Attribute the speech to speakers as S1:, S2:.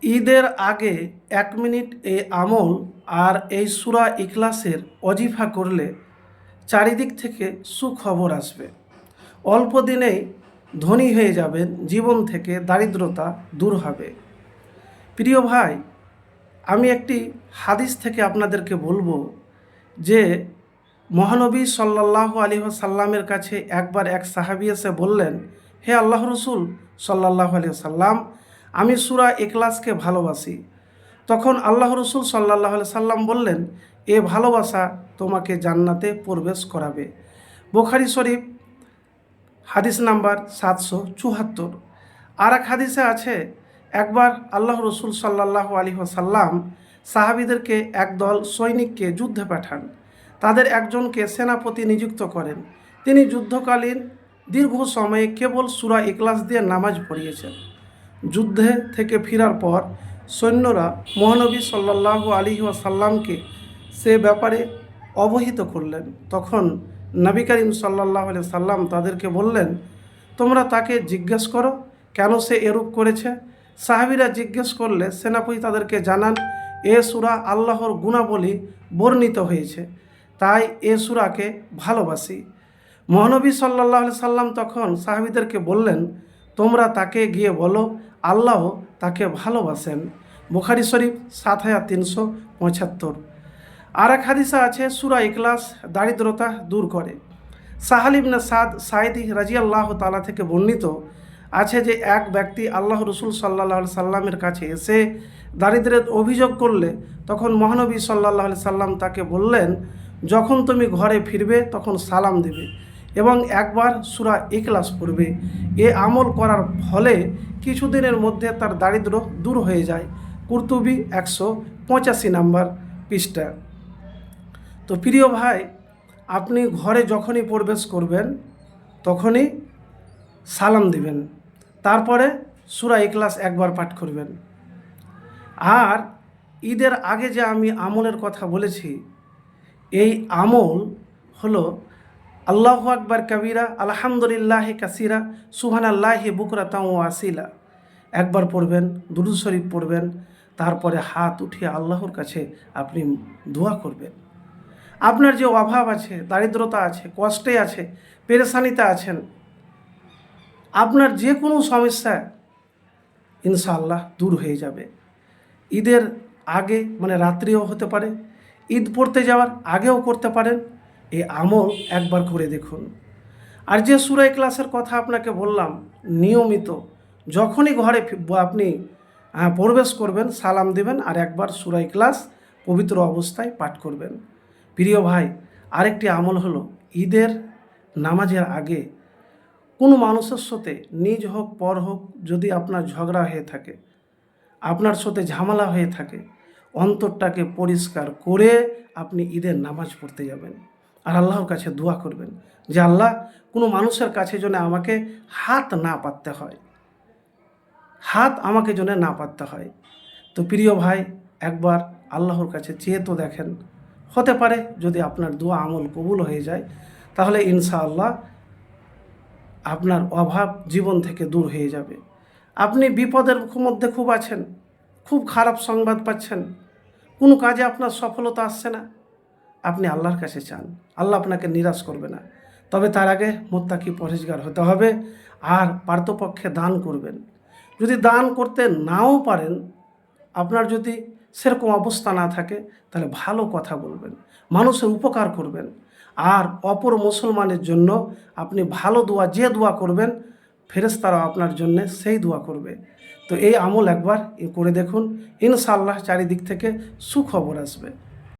S1: ঈদের আগে 1 মিনিট এই আমল আর এই সূরা ইখলাসের ওজিফা করলে চারিদিক থেকে সুখবর আসবে। অল্প দিনেই ধনী হয়ে যাবেন, জীবন থেকে দারিদ্রতা দূর হবে। প্রিয় ভাই, আমি একটি হাদিস থেকে আপনাদেরকে বলবো যে মহানবী সাল্লাল্লাহু আলাইহি ওয়াসাল্লামের কাছে একবার এক সাহাবী এসে বললেন, হে আল্লাহ রসুল সাল্লাল্লাহু আলাইহি ওয়াসাল্লাম, আমি সূরা ইখলাসকে ভালোবাসি। তখন আল্লাহ রসুল সাল্লাল্লাহু আলাইহি সাল্লাম বললেন, এ ভালোবাসা তোমাকে জান্নাতে প্রবেশ করাবে। বুখারী শরীফ হাদিস নাম্বার 774। আর এক হাদিসে আছে, একবার আল্লাহ রসুল সাল্লাল্লাহু আলাইহি ওয়াসাল্লাম সাহাবীদেরকে একদল সৈনিককে যুদ্ধে পাঠান। তাদের একজনকে সেনাপতি নিযুক্ত করেন। তিনি যুদ্ধকালীন দীর্ঘ সময়ে কেবল সূরা ইখলাস দিয়ে নামাজ পড়িয়েছেন। যুদ্ধে থেকে ফেরার পর সৈন্যরা মহানবী সাল্লাল্লাহু আলাইহি ওয়াসাল্লামকে সে ব্যাপারে অবহিত করলেন। তখন নবী করিম সাল্লাল্লাহু আলাইহি ওয়াসাল্লাম তাদেরকে বললেন, তোমরা তাকে জিজ্ঞেস করো কেন সে এরূপ করেছে। সাহাবীরা জিজ্ঞেস করলে সেনাপতি তাদেরকে জানান, এ সূরা আল্লাহর গুণাবলী বর্ণিত হয়েছে, তাই এ সূরাকে ভালোবাসি। মহানবী সাল্লাল্লাহু আলাইহি সাল্লাম তখন সাহাবীদেরকে বললেন, তোমরা তাকে গিয়ে বলো আল্লাহ তাকে ভালোবাসেন। বুখারী শরীফ 7375। আর এক হাদিসে আছে, সূরা ইখলাস দারিদ্রতা দূর করে। সাহাল ইবনে সাদ সাঈদী রাদিয়াল্লাহু তাআলা থেকে বর্ণিত আছে যে এক ব্যক্তি আল্লাহ রসুল সাল্লাল্লাহু আলাইহি সাল্লামের কাছে এসে দারিদ্র্যের অভিযোগ করলে তখন মহানবী সাল্লাল্লাহু আলাইহি সাল্লাম তাকে বললেন, যখন তুমি ঘরে ফিরবে তখন সালাম দেবে এবং একবার সূরা ইখলাস পড়বে। এ আমল করার ফলে কিছুদিনের মধ্যে তার দারিদ্র্য দূর হয়ে যায়। কুরতুবী 185 নম্বর পৃষ্ঠা। তো প্রিয় ভাই, আপনি ঘরে যখনই প্রবেশ করবেন তখনই সালাম দিবেন, তারপরে সূরা ইখলাস একবার পাঠ করবেন। আর ঈদের আগে যে আমি আমলের কথা বলেছি, এই আমল হলো আল্লাহু আকবার কবিরা, আলহামদুলিল্লাহি কাসিরা, সুবহানাল্লাহি বুকরাতাও ওয়া আসিলা একবার পড়বেন, দুরূদ শরীফ পড়বেন, তারপরে হাত উঠিয়ে আল্লাহর কাছে আপনি দোয়া করবেন। আপনার যে অভাব আছে, দারিদ্রতা আছে, কষ্টে আছে, পেরেশানিতে আছেন, আপনার যে কোনো সমস্যা ইনশাআল্লাহ দূর হয়ে যাবে। ঈদের আগে মানে রাত্রিও হতে পারে, ঈদ পড়তে যাওয়ার আগেও করতে পারেন। এই আমল একবার করে দেখুন। আর যে সূরা ইখলাসের কথা আপনাকে বললাম, নিয়মিত যখনই ঘরে আপনি প্রবেশ করবেন সালাম দেবেন আর একবার সূরা ইখলাস পবিত্র অবস্থায় পাঠ করবেন। প্রিয় ভাই, আরেকটি আমল হলো ঈদের নামাজের আগে কোনো মানুষের সাথে নিজ হোক পর হোক যদি আপনার ঝগড়া হয়ে থাকে, আপনার সাথে ঝামেলা হয়ে থাকে, অন্তরটাকে পরিষ্কার করে আপনি ঈদের নামাজ পড়তে যাবেন আর আল্লাহর কাছে দোয়া করবেন যে আল্লাহ, কোনো মানুষের কাছে যেন আমাকে হাত না পাততে হয়, হাত আমাকে যেন না পাততে হয়। তো প্রিয় ভাই, একবার আল্লাহর কাছে চেয়ে তো দেখেন, হতে পারে যদি আপনার দোয়া আমল কবুল হয়ে যায় তাহলে ইনশাআল্লাহ আপনার অভাব জীবন থেকে দূর হয়ে যাবে। আপনি বিপদের মধ্যে খুব আছেন, খুব খারাপ সংবাদ পাচ্ছেন, কোনো কাজে আপনার সফলতা আসছে না, আপনি আল্লাহর কাছে চান, আল্লাহ আপনাকে নিরাশ করবে না। তবে তার আগে মুত্তাকি পরহেজগার হতে হবে আর পারতপক্ষে দান করবেন। যদি দান করতে নাও পারেন, আপনার যদি সেরকম অবস্থা না থাকে, তাহলে ভালো কথা বলবেন, মানুষের উপকার করবেন। আর অপর মুসলমানের জন্য আপনি ভালো দোয়া, যে দোয়া করবেন ফেরেশতারাও আপনার জন্য সেই দোয়া করবে। তো এই আমল একবার করে দেখুন, ইনশাআল্লাহ চারিদিক থেকে সুখবর আসবে।